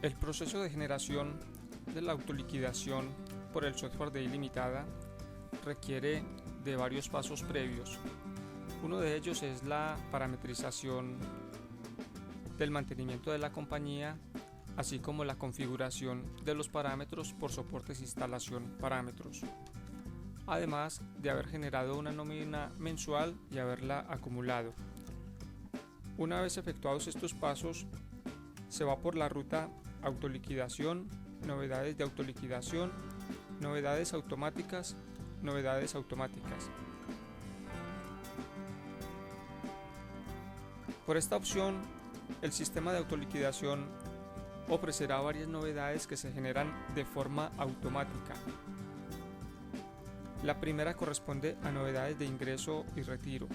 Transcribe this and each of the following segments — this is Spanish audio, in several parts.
El proceso de generación de la autoliquidación por el software de ilimitada requiere de varios pasos previos. Uno de ellos es la parametrización del mantenimiento de la compañía, así como la configuración de los parámetros por soportes instalación parámetros, además de haber generado una nómina mensual y haberla acumulado. Una vez efectuados estos pasos, se va por la ruta autoliquidación, novedades de autoliquidación, novedades automáticas, novedades automáticas. Por esta opción, el sistema de autoliquidación ofrecerá varias novedades que se generan de forma automática. La primera corresponde a novedades de ingreso y retiro.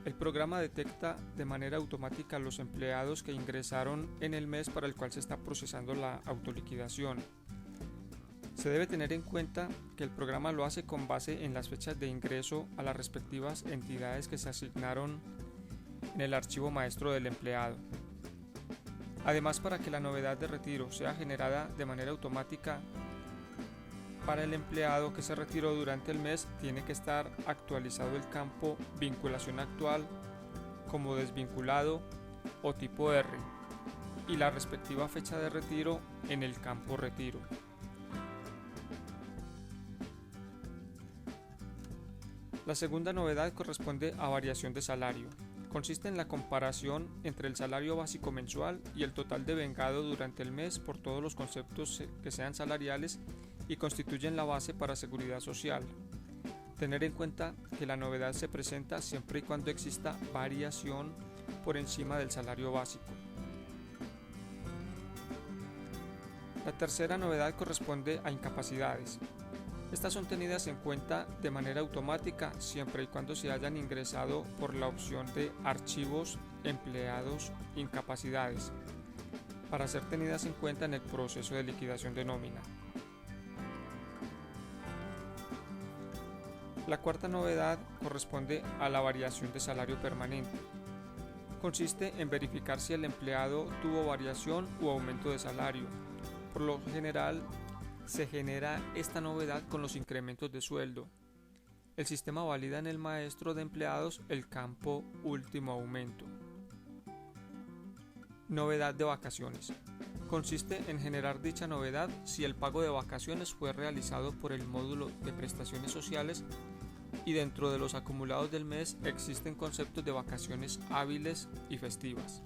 El programa detecta de manera automática los empleados que ingresaron en el mes para el cual se está procesando la autoliquidación. Se debe tener en cuenta que el programa lo hace con base en las fechas de ingreso a las respectivas entidades que se asignaron en el archivo maestro del empleado. Además, para que la novedad de retiro sea generada de manera automática para el empleado que se retiró durante el mes, tiene que estar actualizado el campo vinculación actual como desvinculado o tipo R y la respectiva fecha de retiro en el campo retiro. La segunda novedad corresponde a variación de salario. Consiste en la comparación entre el salario básico mensual y el total devengado durante el mes por todos los conceptos que sean salariales y constituyen la base para seguridad social. Tener en cuenta que la novedad se presenta siempre y cuando exista variación por encima del salario básico. La tercera novedad corresponde a incapacidades. Estas son tenidas en cuenta de manera automática siempre y cuando se hayan ingresado por la opción de archivos empleados incapacidades para ser tenidas en cuenta en el proceso de liquidación de nómina. La cuarta novedad corresponde a la variación de salario permanente. Consiste en verificar si el empleado tuvo variación u aumento de salario. Por lo general, se genera esta novedad con los incrementos de sueldo. El sistema valida en el maestro de empleados el campo último aumento. Novedad de vacaciones. Consiste en generar dicha novedad si el pago de vacaciones fue realizado por el módulo de prestaciones sociales y dentro de los acumulados del mes existen conceptos de vacaciones hábiles y festivas.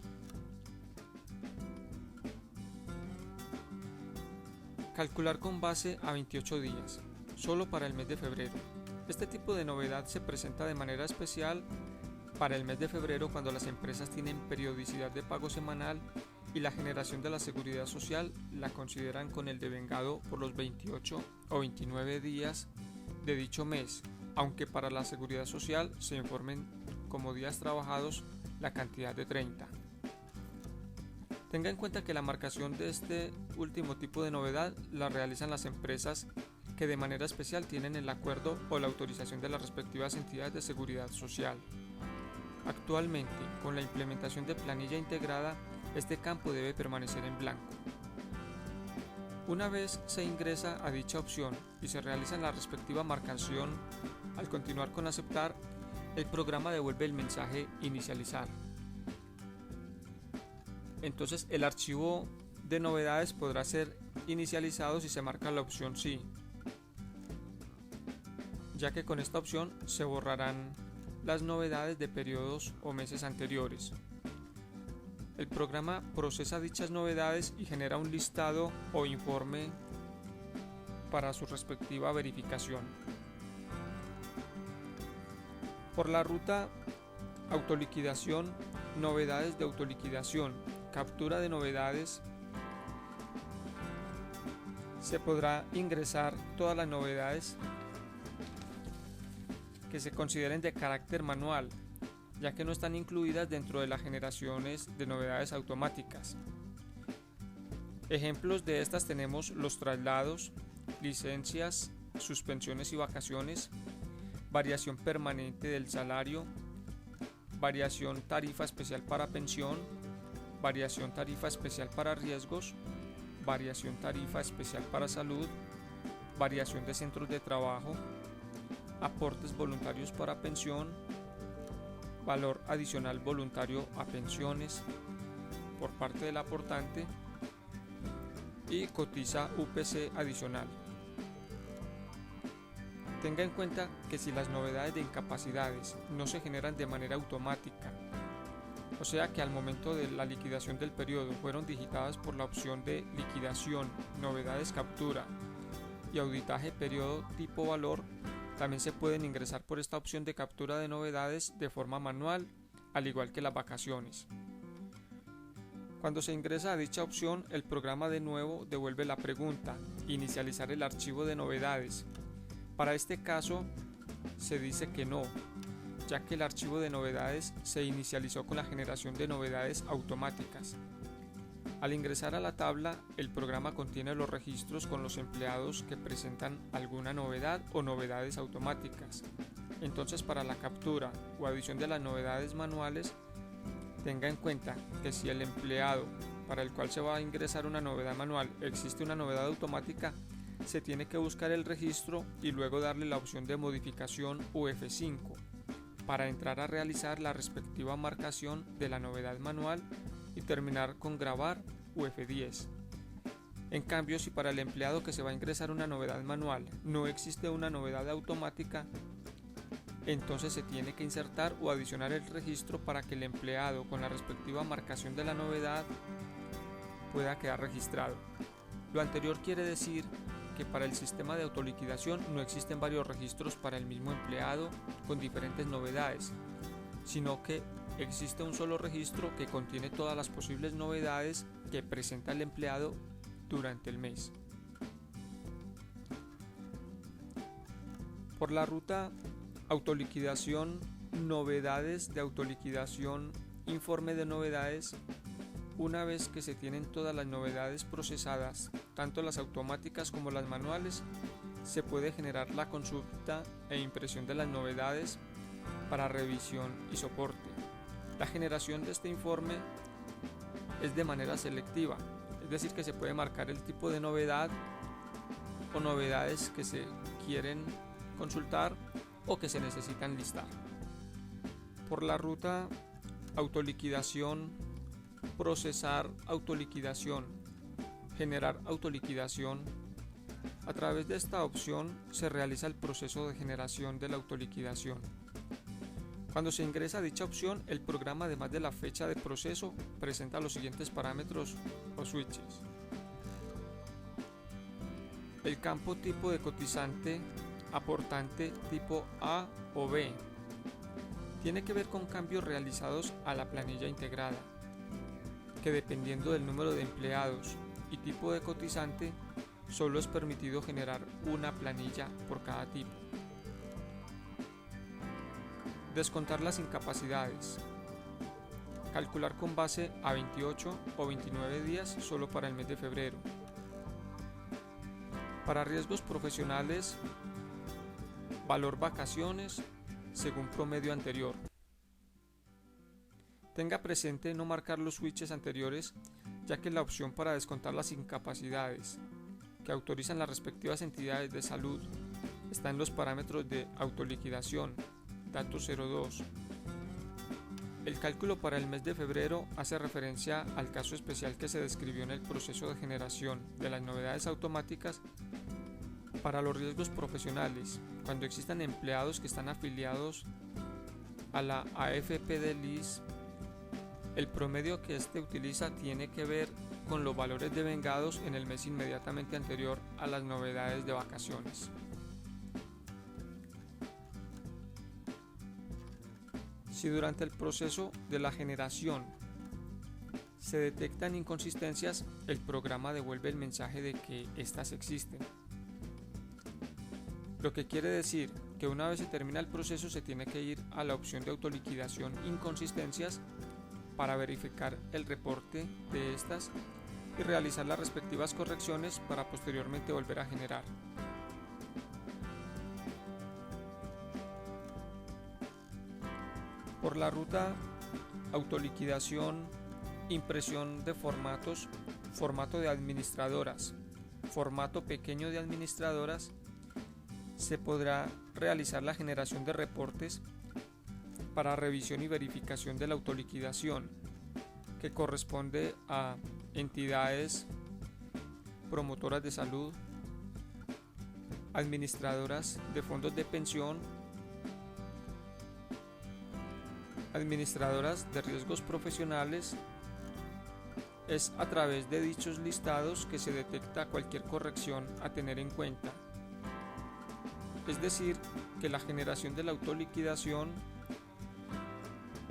Calcular con base a 28 días, solo para el mes de febrero. Este tipo de novedad se presenta de manera especial para el mes de febrero cuando las empresas tienen periodicidad de pago semanal y la generación de la seguridad social la consideran con el devengado por los 28 o 29 días de dicho mes, aunque para la seguridad social se informen como días trabajados la cantidad de 30. Tenga en cuenta que la marcación de este último tipo de novedad la realizan las empresas que de manera especial tienen el acuerdo o la autorización de las respectivas entidades de seguridad social. Actualmente, con la implementación de planilla integrada, este campo debe permanecer en blanco. Una vez se ingresa a dicha opción y se realiza la respectiva marcación, al continuar con aceptar, el programa devuelve el mensaje inicializar. Entonces el archivo de novedades podrá ser inicializado si se marca la opción sí, ya que con esta opción se borrarán las novedades de periodos o meses anteriores. El programa procesa dichas novedades y genera un listado o informe para su respectiva verificación. Por la ruta autoliquidación, novedades de autoliquidación, captura de novedades, se podrá ingresar todas las novedades que se consideren de carácter manual, ya que no están incluidas dentro de las generaciones de novedades automáticas. Ejemplos de estas tenemos los traslados, licencias, suspensiones y vacaciones, variación permanente del salario, variación tarifa especial para pensión, variación tarifa especial para riesgos, variación tarifa especial para salud, variación de centros de trabajo, aportes voluntarios para pensión, valor adicional voluntario a pensiones por parte del aportante y cotiza UPC adicional. Tenga en cuenta que si las novedades de incapacidades no se generan de manera automática, o sea que al momento de la liquidación del periodo fueron digitadas por la opción de liquidación, novedades captura y auditaje periodo tipo valor, también se pueden ingresar por esta opción de captura de novedades de forma manual, al igual que las vacaciones. Cuando se ingresa a dicha opción, el programa de nuevo devuelve la pregunta, inicializar el archivo de novedades. Para este caso, se dice que no, ya que el archivo de novedades se inicializó con la generación de novedades automáticas. Al ingresar a la tabla, el programa contiene los registros con los empleados que presentan alguna novedad o novedades automáticas. Entonces, para la captura o adición de las novedades manuales, tenga en cuenta que si el empleado para el cual se va a ingresar una novedad manual existe una novedad automática, se tiene que buscar el registro y luego darle la opción de modificación F5 para entrar a realizar la respectiva marcación de la novedad manual y terminar con grabar F10. En cambio, si para el empleado que se va a ingresar una novedad manual no existe una novedad automática, entonces se tiene que insertar o adicionar el registro para que el empleado con la respectiva marcación de la novedad pueda quedar registrado. Lo anterior quiere decir que para el sistema de autoliquidación no existen varios registros para el mismo empleado con diferentes novedades, sino que existe un solo registro que contiene todas las posibles novedades que presenta el empleado durante el mes. Por la ruta autoliquidación, novedades de autoliquidación, informe de novedades, una vez que se tienen todas las novedades procesadas, tanto las automáticas como las manuales, se puede generar la consulta e impresión de las novedades para revisión y soporte. La generación de este informe es de manera selectiva, es decir, que se puede marcar el tipo de novedad o novedades que se quieren consultar o que se necesitan listar. Por la ruta autoliquidación, procesar autoliquidación, generar autoliquidación. A través de esta opción se realiza el proceso de generación de la autoliquidación. Cuando se ingresa a dicha opción, el programa, además de la fecha de proceso, presenta los siguientes parámetros o switches. El campo tipo de cotizante, aportante tipo A o B. Tiene que ver con cambios realizados a la planilla integrada, que dependiendo del número de empleados y tipo de cotizante, solo es permitido generar una planilla por cada tipo. Descontar las incapacidades. Calcular con base a 28 o 29 días solo para el mes de febrero. Para riesgos profesionales, valor vacaciones según promedio anterior. Tenga presente no marcar los switches anteriores, ya que la opción para descontar las incapacidades que autorizan las respectivas entidades de salud está en los parámetros de autoliquidación, dato 02. El cálculo para el mes de febrero hace referencia al caso especial que se describió en el proceso de generación de las novedades automáticas para los riesgos profesionales, cuando existan empleados que están afiliados a la AFP del ISS. El promedio que éste utiliza tiene que ver con los valores devengados en el mes inmediatamente anterior a las novedades de vacaciones. Si durante el proceso de la generación se detectan inconsistencias, el programa devuelve el mensaje de que éstas existen. Lo que quiere decir que una vez se termina el proceso se tiene que ir a la opción de autoliquidación inconsistencias para verificar el reporte de estas y realizar las respectivas correcciones para posteriormente volver a generar. Por la ruta autoliquidación, impresión de formatos, formato de administradoras, formato pequeño de administradoras, se podrá realizar la generación de reportes para revisión y verificación de la autoliquidación, que corresponde a entidades promotoras de salud, administradoras de fondos de pensión, administradoras de riesgos profesionales. Es a través de dichos listados que se detecta cualquier corrección a tener en cuenta. Es decir, que la generación de la autoliquidación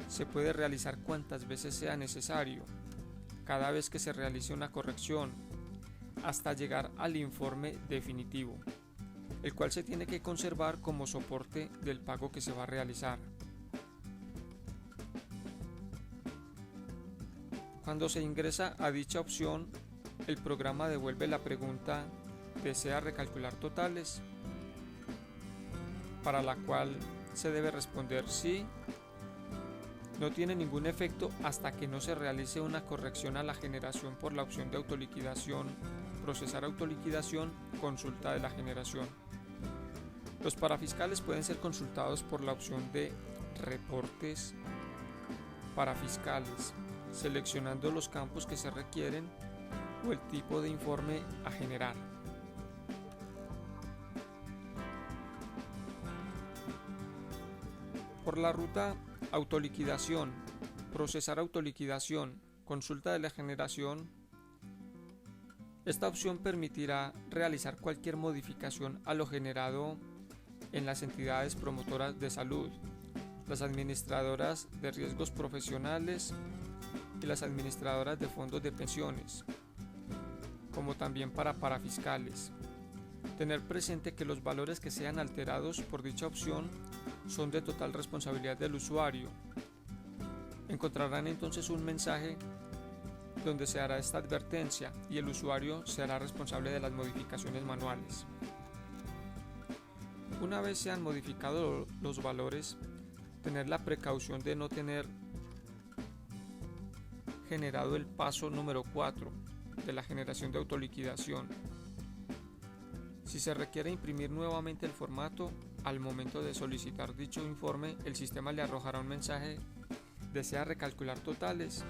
se puede realizar cuantas veces sea necesario, cada vez que se realice una corrección, hasta llegar al informe definitivo, el cual se tiene que conservar como soporte del pago que se va a realizar. Cuando se ingresa a dicha opción, el programa devuelve la pregunta ¿desea recalcular totales?, para la cual se debe responder sí. No tiene ningún efecto hasta que no se realice una corrección a la generación por la opción de autoliquidación, procesar autoliquidación, consulta de la generación. Los parafiscales pueden ser consultados por la opción de reportes parafiscales, seleccionando los campos que se requieren o el tipo de informe a generar. Por la ruta autoliquidación, procesar autoliquidación, consulta de la generación, esta opción permitirá realizar cualquier modificación a lo generado en las entidades promotoras de salud, las administradoras de riesgos profesionales y las administradoras de fondos de pensiones, como también para parafiscales. Tener presente que los valores que sean alterados por dicha opción son de total responsabilidad del usuario. Encontrarán entonces un mensaje donde se hará esta advertencia y el usuario se hará responsable de las modificaciones manuales. Una vez se han modificado los valores, tener la precaución de no tener generado el paso número 4 de la generación de autoliquidación. Si se requiere imprimir nuevamente el formato, al momento de solicitar dicho informe, el sistema le arrojará un mensaje «¿Desea recalcular totales?»,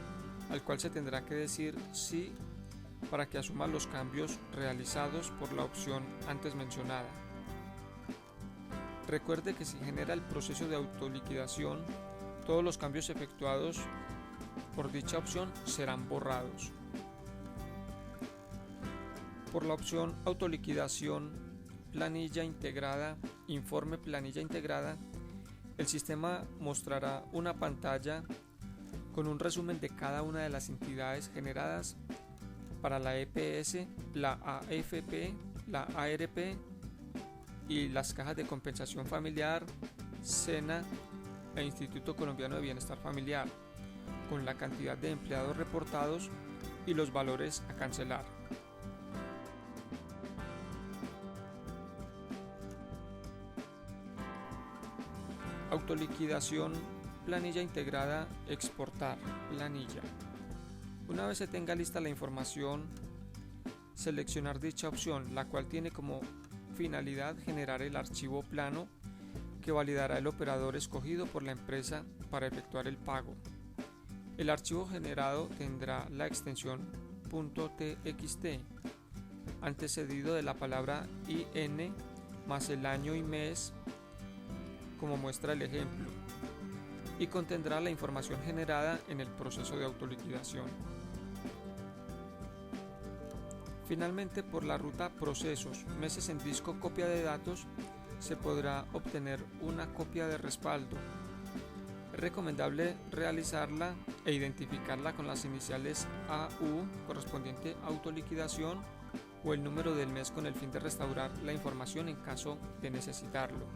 al cual se tendrá que decir sí para que asuma los cambios realizados por la opción antes mencionada. Recuerde que si genera el proceso de autoliquidación, todos los cambios efectuados por dicha opción serán borrados. Por la opción autoliquidación, planilla integrada, informe planilla integrada, el sistema mostrará una pantalla con un resumen de cada una de las entidades generadas para la EPS, la AFP, la ARP y las cajas de compensación familiar, SENA e Instituto Colombiano de Bienestar Familiar, con la cantidad de empleados reportados y los valores a cancelar. Autoliquidación, planilla integrada, exportar, planilla. Una vez se tenga lista la información, seleccionar dicha opción, la cual tiene como finalidad generar el archivo plano que validará el operador escogido por la empresa para efectuar el pago. El archivo generado tendrá la extensión .txt, antecedido de la palabra IN más el año y mes, como muestra el ejemplo, y contendrá la información generada en el proceso de autoliquidación. Finalmente, por la ruta procesos, meses en disco, copia de datos, se podrá obtener una copia de respaldo. Es recomendable realizarla e identificarla con las iniciales AU correspondiente a autoliquidación o el número del mes con el fin de restaurar la información en caso de necesitarlo.